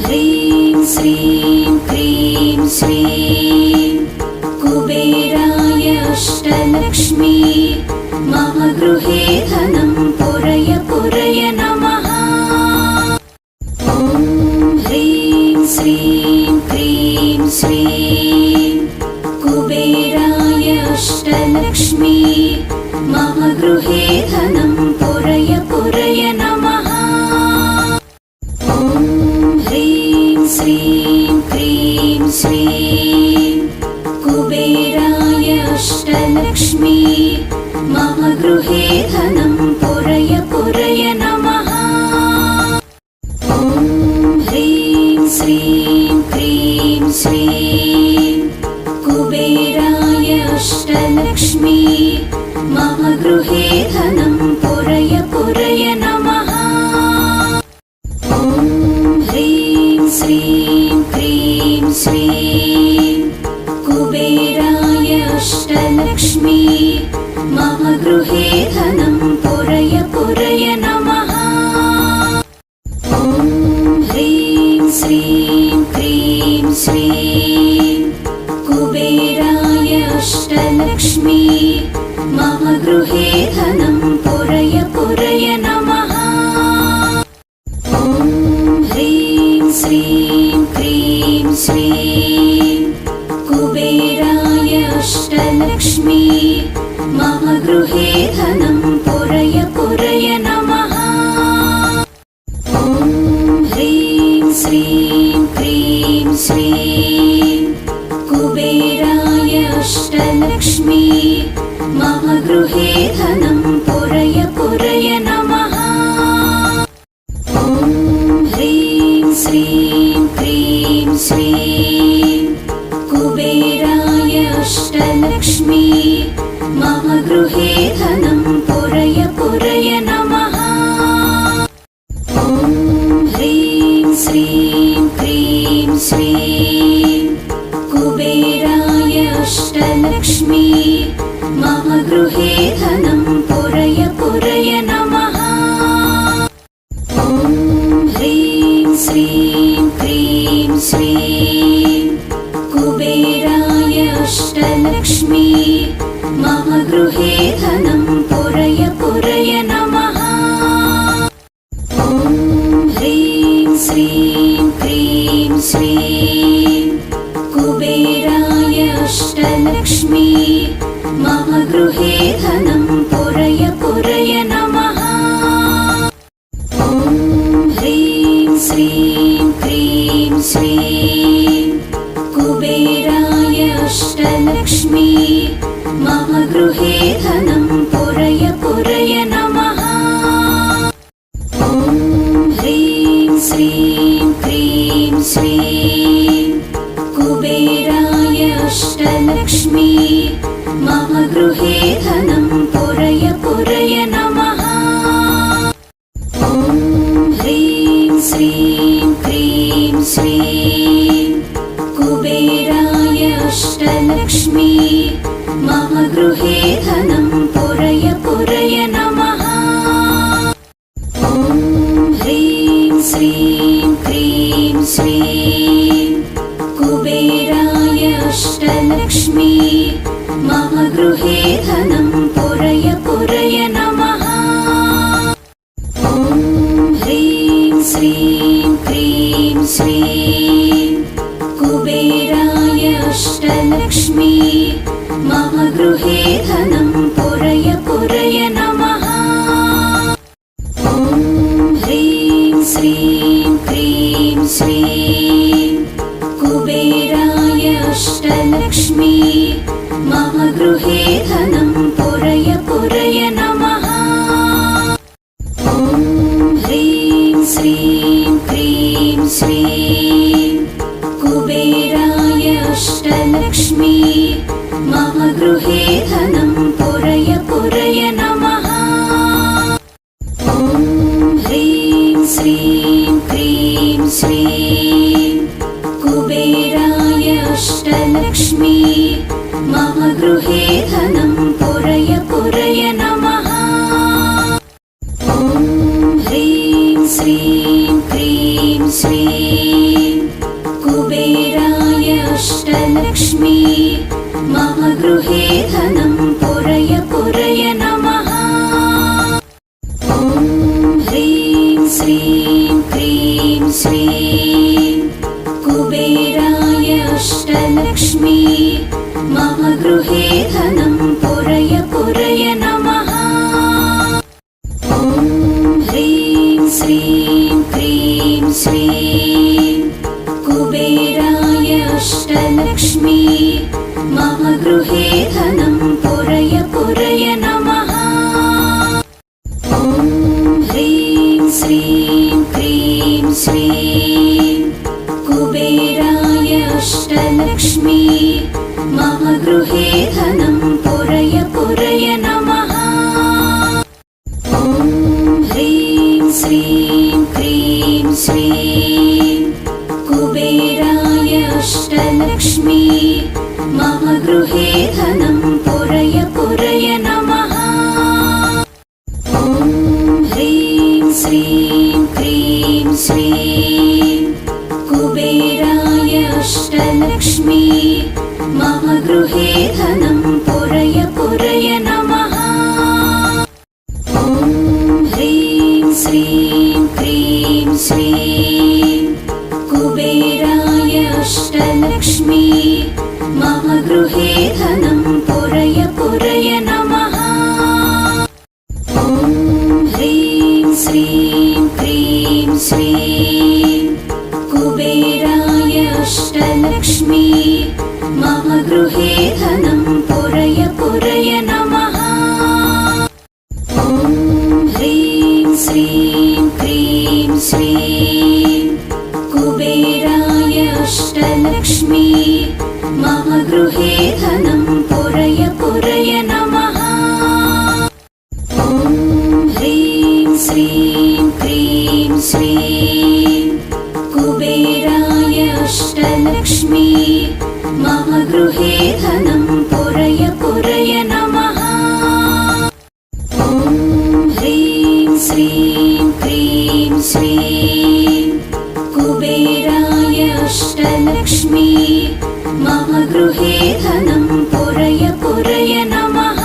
ह्रीं श्रीं क्रीं श्रीं कुबेराय अष्टलक्ष्मी मम गृहे धनं पुरय पुरय नमः। ॐ ह्रीं श्रीं क्रीं श्रीं कुबेराय अष्टलक्ष्मी मम गृहे धनं पुरय पुरय नमः। ॐ ह्रीं श्रीं क्रीं श्रीं कुबेराय अष्टलक्ष्मी मम गृहे धनं पुरय पुरय नमः। ॐ ह्रीं श्रीं क्रीं श्रीं कुबेराय अष्टलक्ष्मी मम गृहे धनं पुरय पुरय नमः। ॐ ह्रीं श्रीं क्रीं श्रीं कुबेराय अष्टलक्ष्मी मम गृहे धनं पुरय पुरय नमः। ॐ ह्रीं श्रीं क्रीं श्रीं कुबेराय अष्टलक्ष्मी मम गृहे धनं पुरय पुरय नमः। ॐ ह्रीं श्रीं क्रीं श्रीं कुबेराय अष्टलक्ष्मी मम गृहे धनं पुरय पुरय नमः। ॐ ह्रीं श्रीं क्रीं श्रीं कुबेराय अष्टलक्ष्मी मम गृहे धनं पुरय पुरय नमः। ॐ ह्रीं श्रीं क्रीं श्रीं कुबेराय अष्टलक्ष्मी मम गृहे धनं पुरय पुरय नमः। ॐ ह्रीं श्रीं क्रीं श्रीं कुबेराय अष्टलक्ष्मी मम गृहे धनं पुरय पुरय नमः। ॐ ह्रीं श्रीं क्रीं श्रीं कुबेराय अष्टलक्ष्मी मम गृहे धनं पुरय पुरय नमः। ॐ ह्रीं श्रीं क्रीं श्रीं कुबेराय अष्टलक्ष्मी मम गृहे धनं पुरय पुरय नमः। ॐ ह्रीं श्रीं क्रीं श्रीं कुबेराय अष्टलक्ष्मी मम गृहे धनं पुरय पुरय नमः। ॐ ह्रीं श्रीं क्रीं श्रीं कुबेराय अष्टलक्ष्मी मम गृहे धनं पुरय पुरय नमः। ॐ ह्रीं श्रीं क्रीं श्रीं कुबेराय अष्टलक्ष्मी मम गृहे धनं पुरय पुरय नमः। ॐ ह्रीं श्रीं क्रीं श्रीं कुबेराय अष्टलक्ष्मी मम गृहे धनं पुरय पुरय नमः। ॐ ह्रीं श्रीं क्रीं श्रीं कुबेराय अष्टलक्ष्मी मम गृहे धनं पुरय पुरय नमः। ॐ ह्रीं श्रीं क्रीं श्रीं कुबेराय अष्टलक्ष्मी मम गृहे धनं पुरय पुरय नमः। ॐ ह्रीं श्रीं क्रीं श्रीं कुबेराय अष्टलक्ष्मी मम गृहे धनं पुरय पुरय नमः। ॐ ह्रीं श्रीं क्रीं श्रीं कुबेराय अष्टलक्ष्मी मम गृहे धनं पुरय पुरय नमः। ॐ ह्रीं श्रीं क्रीं श्रीं कुबेराय अष्टलक्ष्मी मम गृहे धनं पुरय पुरय नमः। ॐ ह्रीं श्रीं क्रीं श्रीं कुबेराय अष्टलक्ष्मी मम गृहे धनं पुरय पुरय नमः। ॐ ह्रीं श्रीं क्रीं श्रीं कुबेराय अष्टलक्ष्मी मम गृहे धनं पुरय पुरय नमः। ॐ ह्रीं श्रीं क्रीं श्रीं कुबेराय अष्टलक्ष्मी मम गृहे धनं पुरय पुरय नमः। ॐ ह्रीं श्रीं क्रीं श्रीं कुबेराय अष्टलक्ष्मी मम गृहे धनं पुरय पुरय नमः। ॐ ह्रीं श्रीं क्रीं श्रीं कुबेराय अष्टलक्ष्मी मम गृहे धनं पुरय पुरय नमः। ॐ ह्रीं श्रीं क्रीं श्रीं कुबेराय अष्टलक्ष्मी मम गृहे धनं पुरय पुरय नमः। ॐ ह्रीं श्रीं क्रीं श्रीं कुबेराय अष्टलक्ष्मी मम गृहे धनं पुरय पुरय नमः। ॐ ह्रीं श्रीं क्रीं श्रीं कुबेराय अष्टलक्ष्मी मम गृहे धनं पुरय पुरय नमः। ॐ ह्रीं श्रीं क्रीं श्रीं कुबेराय अष्टलक्ष्मी मम गृहे धनं पुरय पुरय नमः। ॐ ह्रीं श्रीं क्रीं श्रीं कुबेराय अष्टलक्ष्मी मम गृहे धनं पुरय पुरय नमः।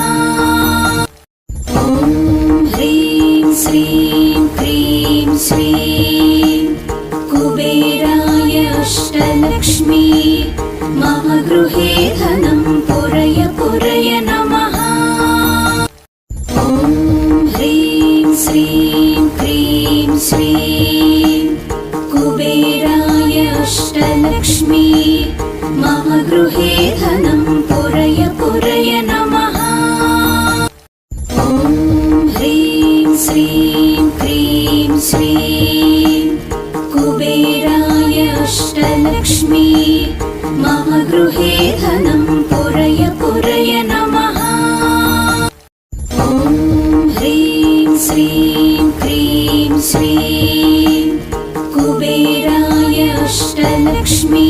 ॐ ह्रीं श्रीं क्रीं श्रीं कुबेराय अष्टलक्ष्मी मम गृहे धनं पुरय पुरय नमः। ॐ ह्रीं श्रीं क्रीं श्रीं कुबेराय अष्टलक्ष्मी मम गृहे धनं पुरय पुरय नमः। ॐ ह्रीं श्रीं क्रीं श्रीं कुबेराय अष्टलक्ष्मी मम गृहे धनं पुरय पुरय नमः। ॐ ह्रीं श्रीं क्रीं श्रीं कुबेराय अष्टलक्ष्मी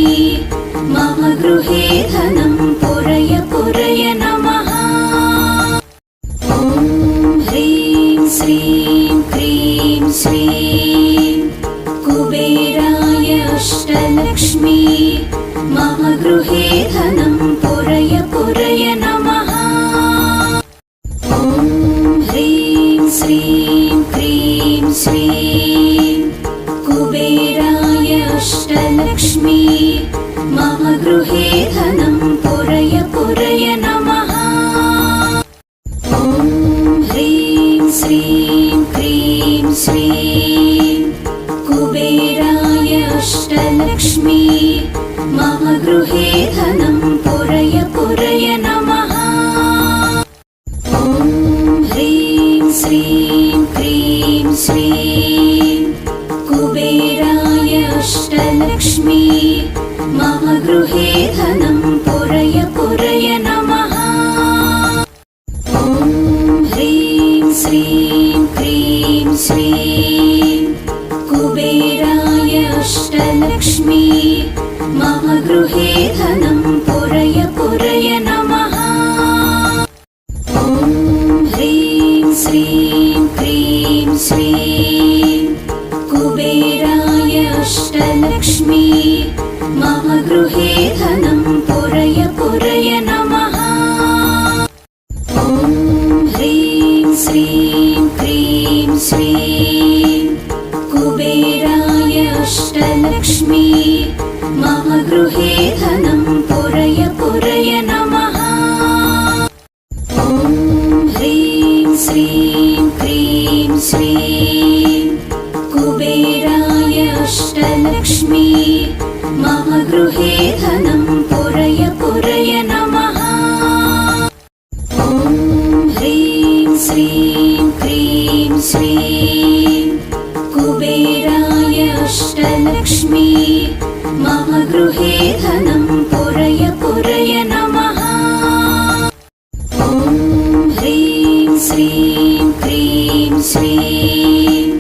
मम गृहे धनं पुरय पुरय नमः। ॐ ह्रीं श्रीं क्रीं श्रीं कुबेराय अष्टलक्ष्मी मम गृहे धनं पुरय पुरय नमः। ॐ ह्रीं श्रीं क्रीं श्रीं कुबेराय अष्टलक्ष्मी मम गृहे धनं पुरय पुरय नमः। ॐ ह्रीं श्रीं क्रीं श्रीं कुबेराय अष्टलक्ष्मी मम गृहे धनं पुरय पुरय नमः। ॐ ह्रीं श्रीं क्रीं श्रीं कुबेराय अष्टलक्ष्मी मम गृहे धनं पुरय पुरय नमः। ॐ ह्रीं श्रीं क्रीं श्रीं कुबेराय अष्टलक्ष्मी मम गृहे धनं पुरय पुरय नमः। ॐ ह्रीं श्रीं क्रीं श्रीं कुबेराय अष्टलक्ष्मी मम गृहे धनं पुरय पुरय नमः। ॐ ह्रीं श्रीं क्रीं श्रीं कुबेराय अष्टलक्ष्मी मम गृहे धनं पुरय पुरय नमः। ॐ ह्रीं श्रीं क्रीं श्रीं कुबेराय अष्टलक्ष्मी मम गृहे धनं पुरय पुरय नमः। ॐ ह्रीं श्रीं क्रीं श्रीं कुबेराय अष्टलक्ष्मी मम गृहे धनं पुरय पुरय नमः। ॐ ह्रीं श्रीं क्रीं श्रीं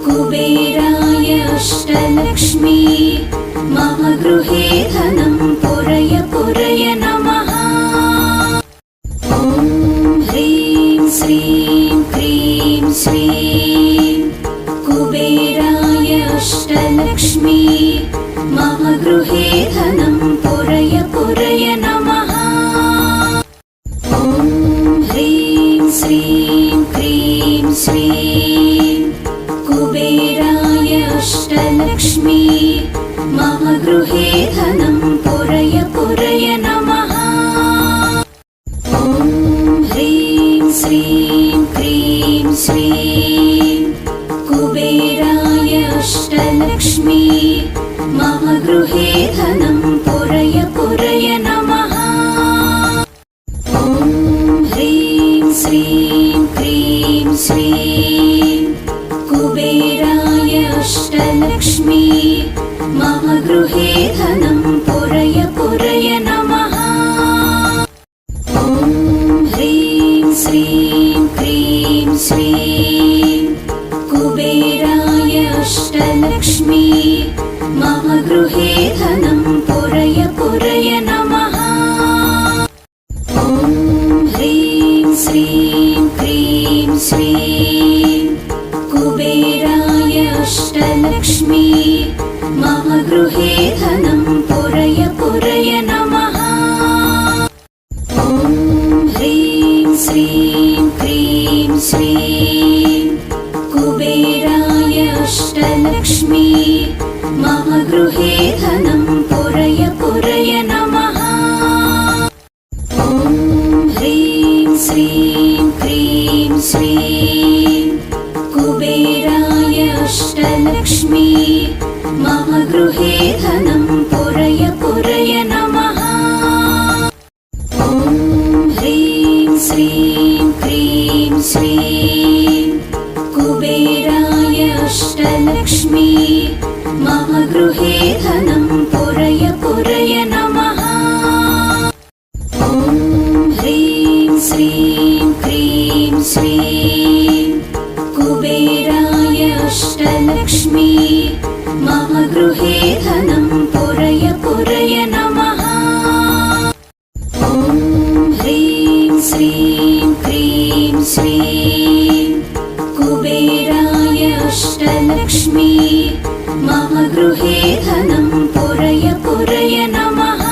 कुबेराय अष्टलक्ष्मी मम गृहे धनं पुरय पुरय नमः। ॐ ह्रीं श्रीं क्रीं श्रीं कुबेराय अष्टलक्ष्मी मम गृहे धनं पुरय पुरय नमः। ॐ ह्रीं श्रीं क्रीं श्रीं कुबेराय अष्टलक्ष्मी मम गृहे धनं पुरय पुरय नमः। ॐ ह्रीं श्रीं क्रीं श्रीं कुबेराय अष्टलक्ष्मी मम गृहे धनं पुरय पुरय नमः। ॐ ह्रीं श्रीं क्रीं श्रीं कुबेराय अष्टलक्ष्मी मम गृहे धनं पुरय पुरय नमः। ॐ ह्रीं श्रीं क्रीं श्रीं कुबेराय अष्टलक्ष्मी मम गृहे धनं पुरय पुरय नमः। ॐ ह्रीं श्रीं क्रीं श्रीं कुबेराय अष्टलक्ष्मी मम गृहे धनं पुरय पुरय नमः। ॐ ह्रीं श्रीं क्रीं श्रीं कुबेराय अष्टलक्ष्मी मम गृहे धनं पुरय पुरय नमः। ॐ ह्रीं श्रीं क्रीं श्रीं कुबेराय अष्टलक्ष्मी मम गृहे धनं पुरय पुरय नमः। ॐ ह्रीं श्रीं क्रीं श्रीं कुबेराय अष्टलक्ष्मी मम गृहे धनं पुरय पुरय नमः। ॐ ह्रीं श्रीं क्रीं श्रीं कुबेराय अष्टलक्ष्मी मम गृहे धनं पुरय पुरय नमः। ॐ ह्रीं श्रीं क्रीं श्रीं कुबेराय अष्टलक्ष्मी मम गृहे धनं पुरय पुरय नमः।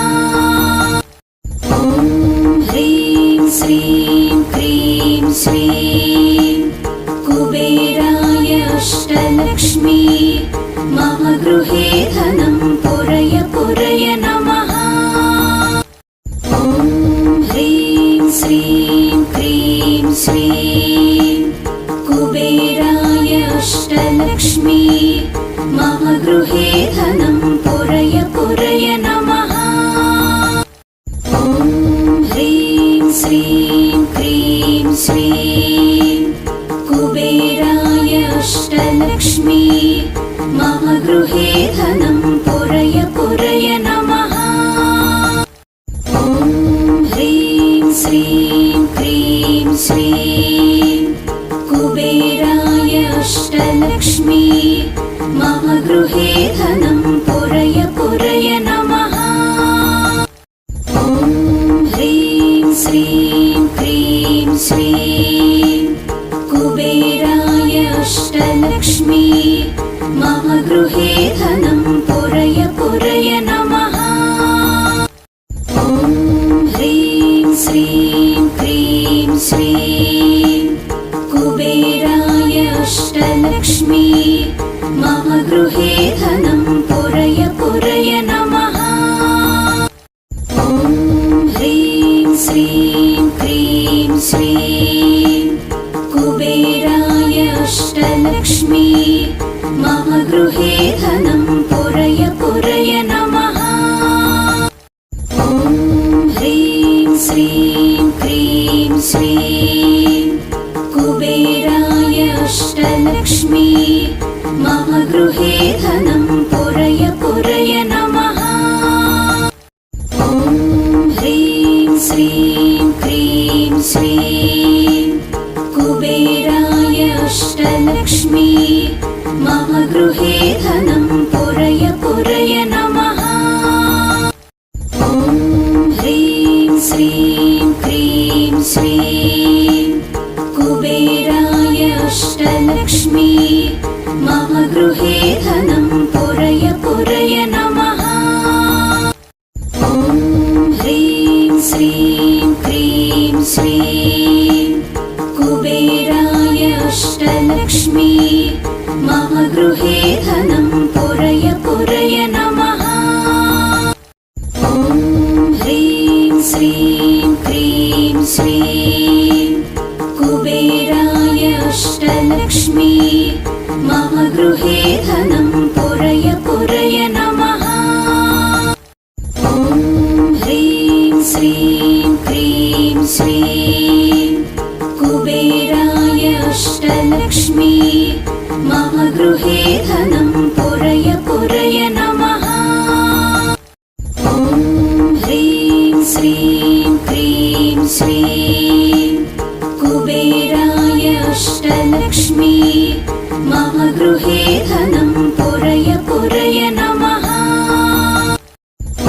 ॐ ह्रीं श्रीं क्रीं श्रीं कुबेराय अष्टलक्ष्मी मम गृहे धनं पुरय पुरय नमः। ॐ ह्रीं श्रीं क्रीं श्रीं कुबेराय अष्टलक्ष्मी मम गृहे धनं पुरय पुरय नमः। ॐ ह्रीं श्रीं क्रीं श्रीं कुबेराय अष्टलक्ष्मी मम गृहे धनं पुरय पुरय नमः। ॐ ह्रीं श्रीं क्रीं श्रीं कुबेराय अष्टलक्ष्मी मम गृहे धनं पुरय पुरय नमः। ॐ ह्रीं श्रीं क्रीं श्रीं कुबेराय अष्टलक्ष्मी मम गृहे धनं पुरय पुरय नमः। ॐ ह्रीं श्रीं क्रीं श्रीं कुबेराय अष्टलक्ष्मी मम गृहे धनं पुरय पुरय नमः। ॐ ह्रीं श्रीं क्रीं श्रीं कुबेराय अष्टलक्ष्मी मम गृहे धनं पुरय पुरय नमः। ॐ ह्रीं श्रीं क्रीं श्रीं कुबेराय अष्टलक्ष्मी मम गृहे धनं पुरय पुरय नमः। ॐ ह्रीं श्रीं क्रीं श्रीं कुबेराय अष्टलक्ष्मी मम गृहे धनं पुरय पुरय नमः। ॐ ह्रीं श्रीं क्रीं श्रीं कुबेराय अष्टलक्ष्मी मम गृहे धनं पुरय पुरय नमः। ॐ ह्रीं श्रीं क्रीं श्रीं कुबेराय अष्टलक्ष्मी मम गृहे धनं पुरय पुरय नमः। ॐ ह्रीं श्रीं क्रीं श्रीं कुबेराय अष्टलक्ष्मी मम गृहे धनं पुरय पुरय नमः।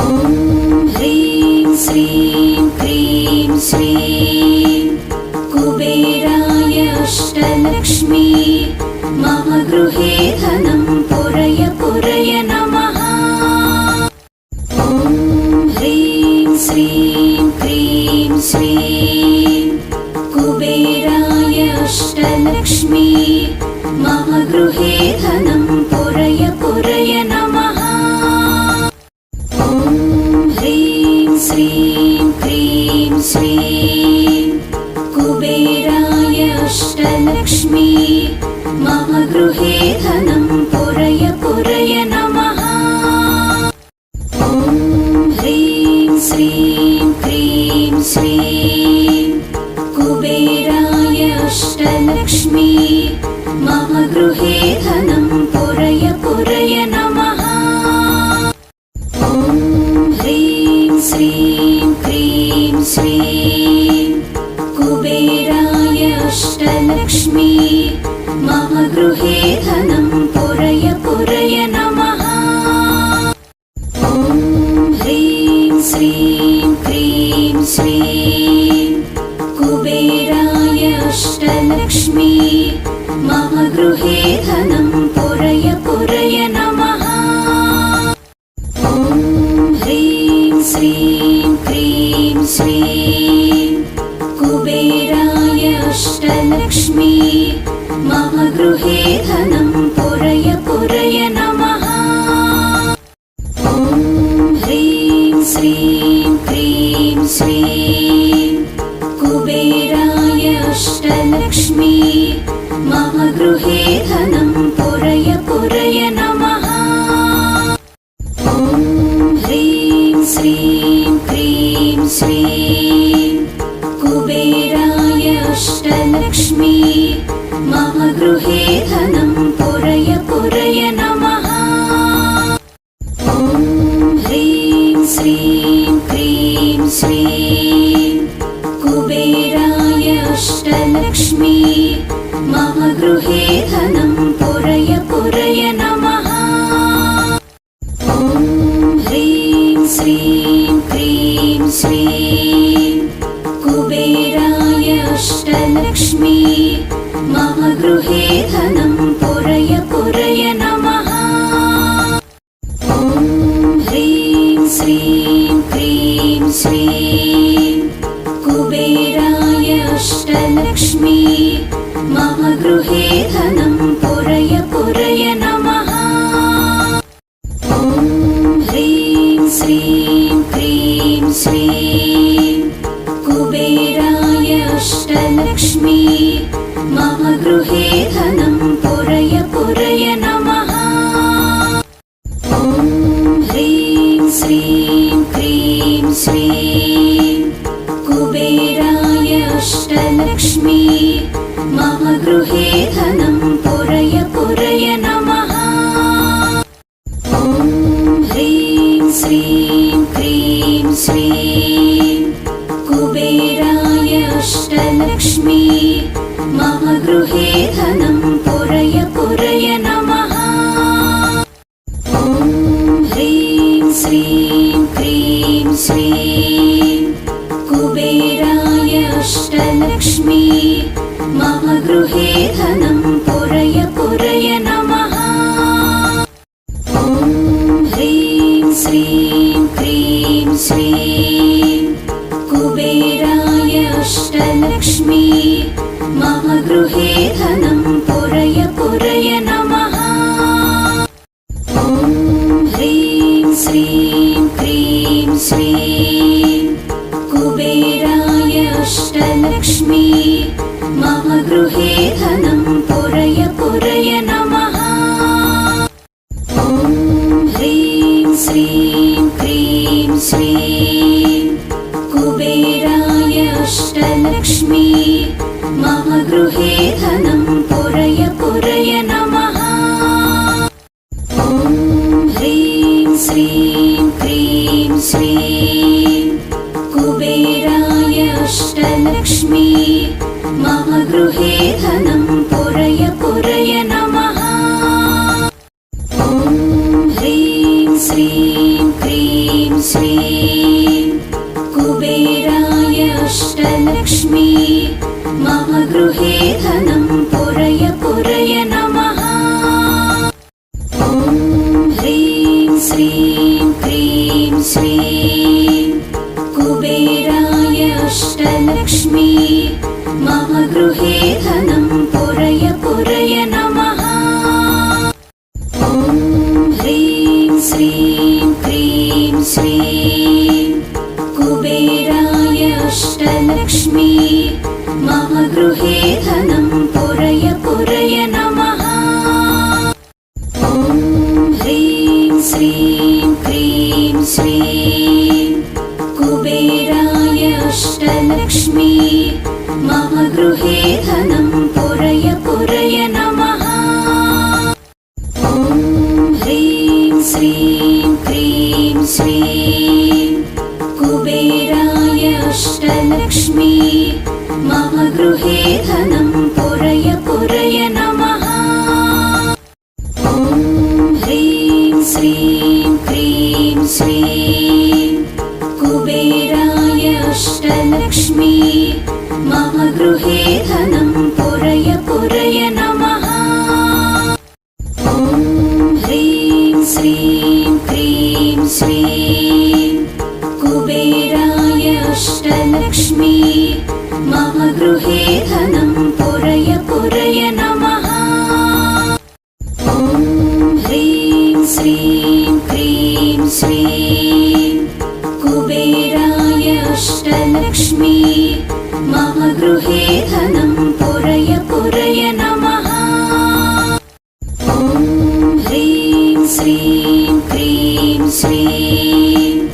ॐ ह्रीं श्रीं क्रीं श्रीं कुबेराय अष्टलक्ष्मी मम गृहे धनं पुरय पुरय नमः। ॐ ह्रीं श्रीं क्रीं श्रीं कुबेराय अष्टलक्ष्मी मम गृहे धनं पुरय पुरय नमः। ॐ ह्रीं श्रीं क्रीं श्रीं कुबेराय अष्टलक्ष्मी मम गृहे धनं पुरय पुरय नमः। ॐ ह्रीं श्रीं क्रीं श्रीं कुबेराय अष्टलक्ष्मी मम गृहे धनं पुरय पुरय नमः। ॐ ह्रीं श्रीं क्रीं श्रीं कुबेराय अष्टलक्ष्मी मम गृहे धनं पुरय पुरय नमः। ॐ ह्रीं श्रीं क्रीं श्रीं कुबेराय अष्टलक्ष्मी मम गृहे धनं पुरय पुरय नमः। ॐ ह्रीं श्रीं क्रीं श्रीं कुबेराय अष्टलक्ष्मी मम गृहे धनं पुरय पुरय नमः। ॐ ह्रीं श्रीं क्रीं श्रीं कुबेराय अष्टलक्ष्मी मम गृहे धनं पुरय पुरय नमः। ॐ ह्रीं श्रीं क्रीं श्रीं कुबेराय अष्टलक्ष्मी मम गृहे धनं पुरय पुरय नमः। ॐ ह्रीं श्रीं क्रीं श्रीं कुबेराय अष्टलक्ष्मी मम गृहे धनं पुरय पुरय नमः। ॐ ह्रीं श्रीं क्रीं श्रीं कुबेराय अष्टलक्ष्मी मम गृहे धनं पुरय पुरय नमः। ॐ ह्रीं श्रीं क्रीं श्रीं कुबेराय अष्टलक्ष्मी मम गृहे धनं पुरय पुरय नमः। श्रीं क्रीं श्रीं कुबेराय अष्टलक्ष्मी मम गृहे धनं पुरय पुरय नमः। ॐ ह्रीं श्रीं क्रीं श्रीं कुबेराय अष्टलक्ष्मी मम गृहे धनं पुरय पुरय नमः। ॐ ह्रीं श्रीं क्रीं श्रीं कुबेराय अष्टलक्ष्मी मम गृहे धनं पुरय पुरय नमः। ॐ ह्रीं श्रीं क्रीं श्रीं कुबेराय अष्टलक्ष्मी मम गृहे धनं पुरय पुरय नमः। ॐ ह्रीं श्रीं क्रीं श्रीं कुबेराय अष्टलक्ष्मी मम गृहे धनं पुरय पुरय नमः। ॐ ह्रीं श्रीं क्रीं श्रीं कुबेराय अष्टलक्ष्मी मम गृहे धनं पुरय पुरय नमः। ॐ ह्रीं श्रीं क्रीं श्रीं कुबेराय अष्टलक्ष्मी मम गृहे धनं पुरय पुरय नमः। ॐ ह्रीं श्रीं क्रीं श्रीं कुबेराय अष्टलक्ष्मी मम गृहे धनं पुरय पुरय नमः। ॐ ह्रीं श्रीं क्रीं श्रीं कुबेराय अष्टलक्ष्मी मम गृहे धनं पुरय पुरय नमः। ॐ ह्रीं श्रीं क्रीं श्रीं कुबेराय अष्टलक्ष्मी मम गृहे धनं पुरय पुरय नमः। ॐ ह्रीं श्रीं क्रीं श्रीं कुबेराय अष्टलक्ष्मी मम गृहे धनं पुरय पुरय नमः। ॐ ह्रीं श्रीं क्रीं श्रीं कुबेराय अष्टलक्ष्मी मम गृहे धनं पुरय पुरय नमः। ॐ ह्रीं श्रीं क्रीं श्रीं कुबेराय अष्टलक्ष्मी मम गृहे धनं पुरय पुरय नमः। ॐ ह्रीं श्रीं क्रीं श्रीं कुबेराय अष्टलक्ष्मी मम गृहे धनं पुरय पुरय नमः। ॐ ह्रीं श्रीं क्रीं श्रीं कुबेराय अष्टलक्ष्मी मम गृहे धनं पुरय पुरय नमः। ॐ ह्रीं श्रीं क्रीं श्रीं कुबेराय अष्टलक्ष्मी मम गृहे धनं पुरय पुरय नमः। ॐ ह्रीं श्रीं क्रीं श्रीं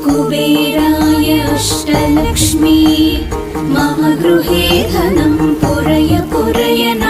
कुबेराय अष्टलक्ष्मी मम गृहे धनं पुरय पुरय नमः।